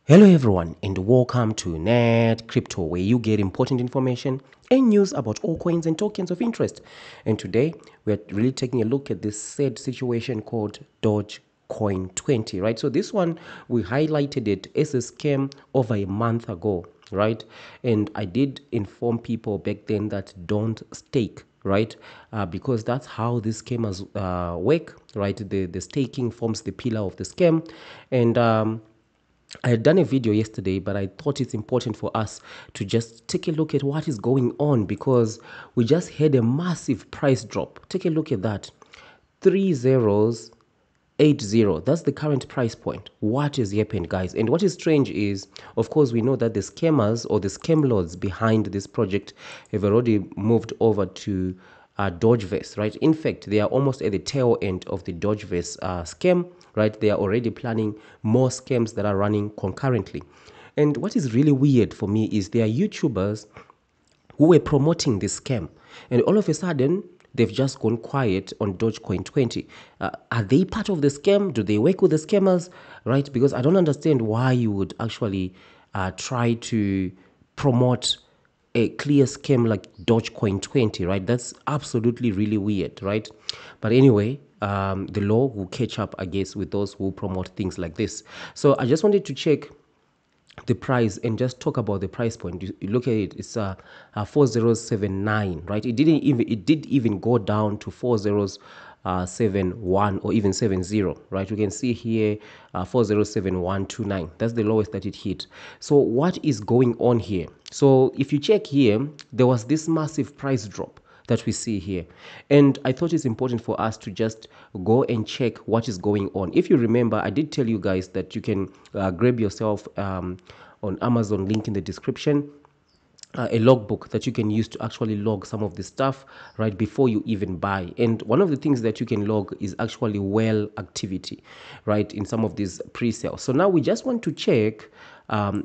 Hello everyone and welcome to Net Crypto, where you get important information and news about all coins and tokens of interest. And today we're really taking a look at this sad situation called Dogecoin20, right? So this one, we highlighted it as a scam over a month ago, right? And I did inform people back then that don't stake, right? Because that's how these scammers work, right? The staking forms the pillar of the scam. And I had done a video yesterday, but I thought it's important for us to just take a look at what is going on because we just had a massive price drop. Take a look at that. 3080. That's the current price point. What has happened, guys? And what is strange is, of course, we know that the scammers or the scam lords behind this project have already moved over to Dogeverse, right? In fact, they are almost at the tail end of the Dogeverse scam, right? They are already planning more scams that are running concurrently. And what is really weird for me is there are YouTubers who were promoting this scam, and all of a sudden, they've just gone quiet on Dogecoin20. Are they part of the scam? Do they work with the scammers, right? Because I don't understand why you would actually try to promote a clear scam like Dogecoin20, right? That's absolutely really weird, right? But anyway, the law will catch up, I guess, with those who promote things like this. So I just wanted to check the price and just talk about the price point. You look at it, it's 4079, right? It did even go down to 4071 or even 70, right? You can see here 407129. That's the lowest that it hit. So what is going on here? So if you check here, there was this massive price drop that we see here. And I thought it's important for us to just go and check what is going on. If you remember, I did tell you guys that you can grab yourself on Amazon, link in the description, a logbook that you can use to actually log some of the stuff right before you even buy. And one of the things that you can log is actually well activity, right, in some of these pre-sales. So now we just want to check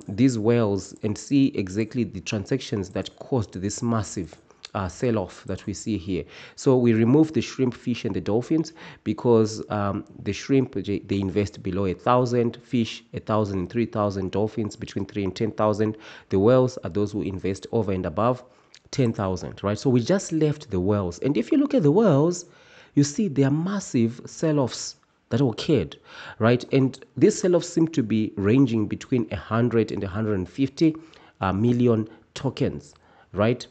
these wells and see exactly the transactions that caused this massive sell-off that we see here. So we remove the shrimp, fish, and the dolphins because the shrimp, they invest below 1,000, fish 1,000 and 3,000, dolphins between 3 and 10,000. The whales are those who invest over and above 10,000, right? So we just left the whales. And if you look at the whales, you see there are massive sell-offs that occurred, right? And these sell-offs seem to be ranging between 100 and 150 million tokens, right?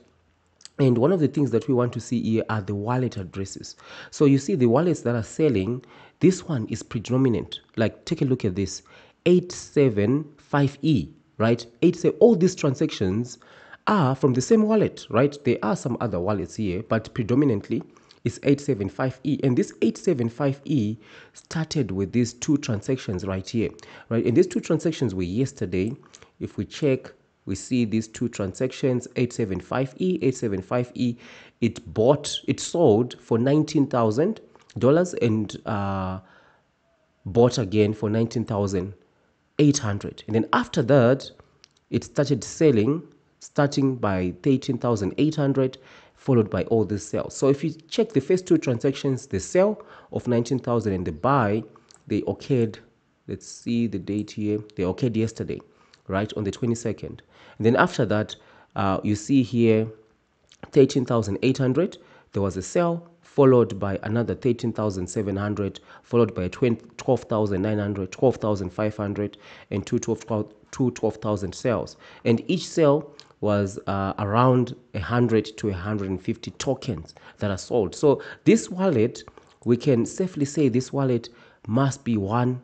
And one of the things that we want to see here are the wallet addresses. So you see the wallets that are selling, this one is predominant. Like, take a look at this, 875E, right? All these transactions are from the same wallet, right? There are some other wallets here, but predominantly it's 875E. And this 875E started with these two transactions right here, right? And these two transactions were yesterday. If we check, we see these two transactions, 875E, it sold for $19,000 and bought again for 19,800. And then after that, it started selling, starting by 13,800, followed by all these sales. So if you check the first two transactions, the sell of 19,000 and the buy, they occurred, let's see the date here, they occurred yesterday, right, on the 22nd. And then after that, you see here 13,800, there was a sell, followed by another 13,700, followed by 12,900, 12,500, and two 12,000 sales. And each sale was around 100 to 150 tokens that are sold. So this wallet, we can safely say this wallet must be one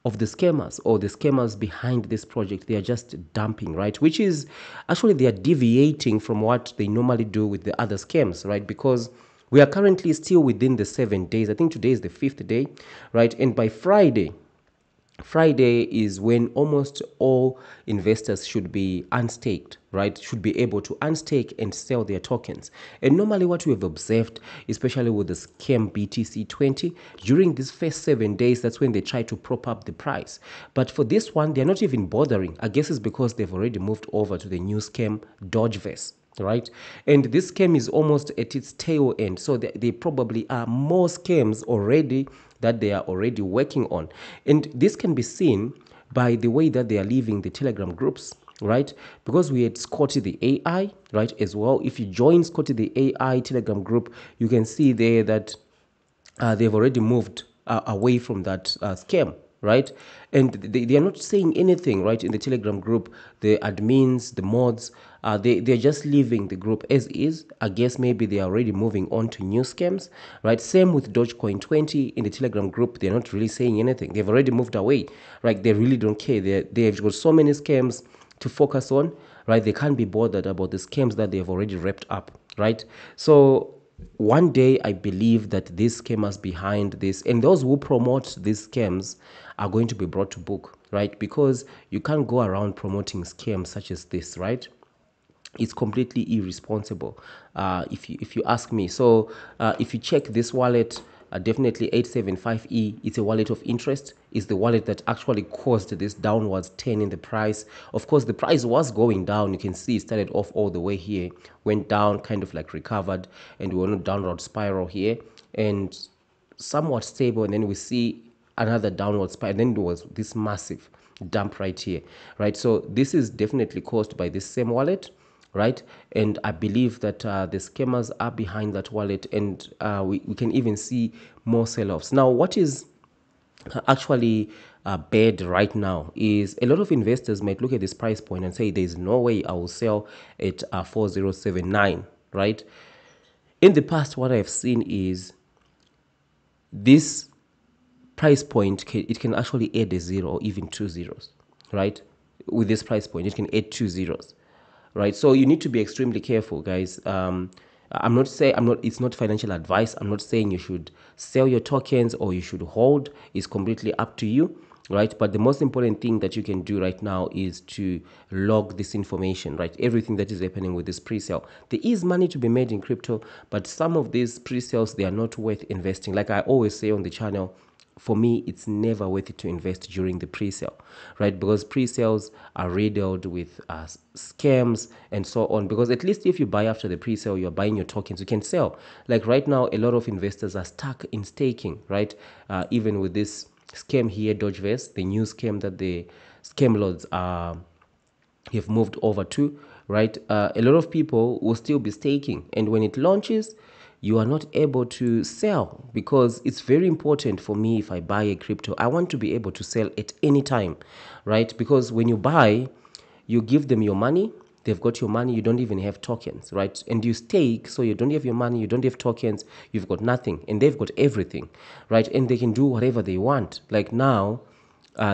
of the scammers or the scammers behind this project. They are just dumping, right? Which is actually, they are deviating from what they normally do with the other scams, right? Because we are currently still within the 7 days. I think today is the 5th day, right? And by Friday is when almost all investors should be unstaked, right? Should be able to unstake and sell their tokens. And normally what we have observed, especially with the scam BTC20, during these first 7 days, that's when they try to prop up the price. But for this one, they're not even bothering. I guess it's because they've already moved over to the new scam Dogeverse, right? And this scam is almost at its tail end. So there probably are more scams already that they are already working on. And this can be seen by the way that they are leaving the Telegram groups, right? Because we had Scotty the AI, right, as well. If you join Scotty the AI Telegram group, you can see there that they've already moved away from that scam, right? And they are not saying anything, right, in the Telegram group. The admins, the mods, they're just leaving the group as is. I guess maybe they are already moving on to new scams, right? Same with Dogecoin20 in the Telegram group. They're not really saying anything. They've already moved away, right? They really don't care. They've got so many scams to focus on, right? They can't be bothered about the scams that they've already wrapped up, right? So one day I believe that these scammers behind this and those who promote these scams are going to be brought to book, right? Because you can't go around promoting scams such as this, right? It's completely irresponsible, if you ask me. So if you check this wallet, definitely 875E, it's a wallet of interest. It's the wallet that actually caused this downwards turn in the price. Of course, the price was going down. You can see it started off all the way here, went down, kind of like recovered, and we're on a downward spiral here, and somewhat stable, and then we see another downward spiral, and then there was this massive dump right here, right? So this is definitely caused by this same wallet, right? And I believe that the scammers are behind that wallet, and we can even see more sell-offs. Now, what is actually bad right now is a lot of investors might look at this price point and say there's no way I will sell at 4079, right? In the past, what I've seen is this price point it can actually add a zero or even two zeros, right? With this price point, it can add two zeros, right? So you need to be extremely careful, guys. It's not financial advice. I'm not saying you should sell your tokens or you should hold. It's completely up to you, right? But the most important thing that you can do right now is to log this information, right? Everything that is happening with this pre-sale. There is money to be made in crypto, but some of these pre-sales, they are not worth investing. Like I always say on the channel, for me, it's never worth it to invest during the pre-sale, right? Because pre-sales are riddled with scams and so on. Because at least if you buy after the pre-sale, you're buying your tokens, you can sell. Like right now, a lot of investors are stuck in staking, right? Even with this scam here, Dogeverse, the new scam that the scam lords have moved over to, right? A lot of people will still be staking, and when it launches, you are not able to sell, because it's very important for me. If I buy a crypto, I want to be able to sell at any time, right? Because when you buy, you give them your money, they've got your money, you don't even have tokens, right? And you stake, so you don't have your money, you don't have tokens, you've got nothing, and they've got everything, right? And they can do whatever they want. Like now,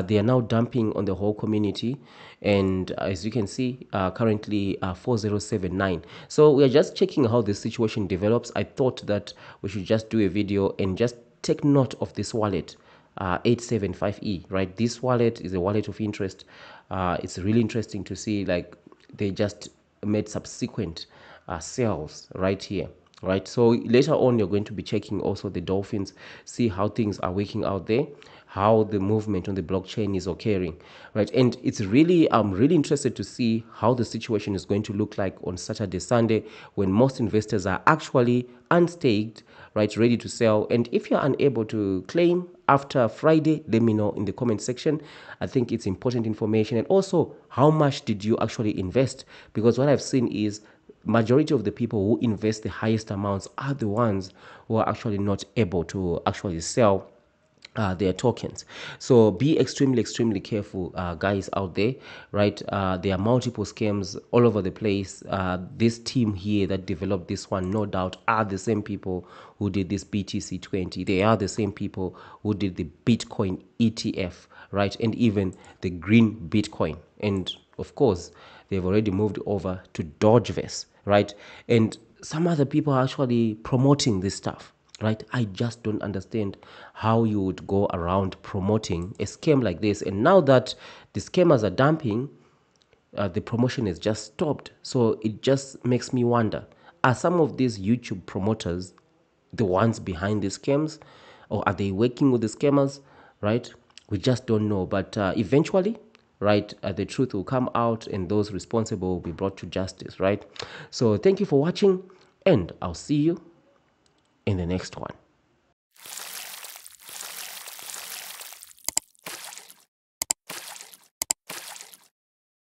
they are now dumping on the whole community, and as you can see, currently 4079. So we are just checking how the situation develops. I thought that we should just do a video and just take note of this wallet, 875E, right? This wallet is a wallet of interest. It's really interesting to see, like, they just made subsequent sales right here, right? So later on, you're going to be checking also the dolphins, see how things are working out there, how the movement on the blockchain is occurring, right? And it's really, I'm really interested to see how the situation is going to look like on Saturday, Sunday, when most investors are actually unstaked, right, ready to sell. And if you're unable to claim after Friday, let me know in the comment section. I think it's important information. And also, how much did you actually invest? Because what I've seen is majority of the people who invest the highest amounts are the ones who are actually not able to actually sell their tokens. So be extremely careful, guys out there, right? There are multiple scams all over the place. This team here that developed this one, no doubt, are the same people who did this BTC20. They are the same people who did the Bitcoin ETF, right? And even the green Bitcoin. And of course, they've already moved over to Dogeverse, right? And some other people are actually promoting this stuff, right? I just don't understand how you would go around promoting a scam like this. And now that the scammers are dumping, the promotion is just stopped. So it just makes me wonder, are some of these YouTube promoters the ones behind the scams, or are they working with the scammers, right? We just don't know. But eventually, right, the truth will come out, and those responsible will be brought to justice, right? So thank you for watching, and I'll see you in the next one.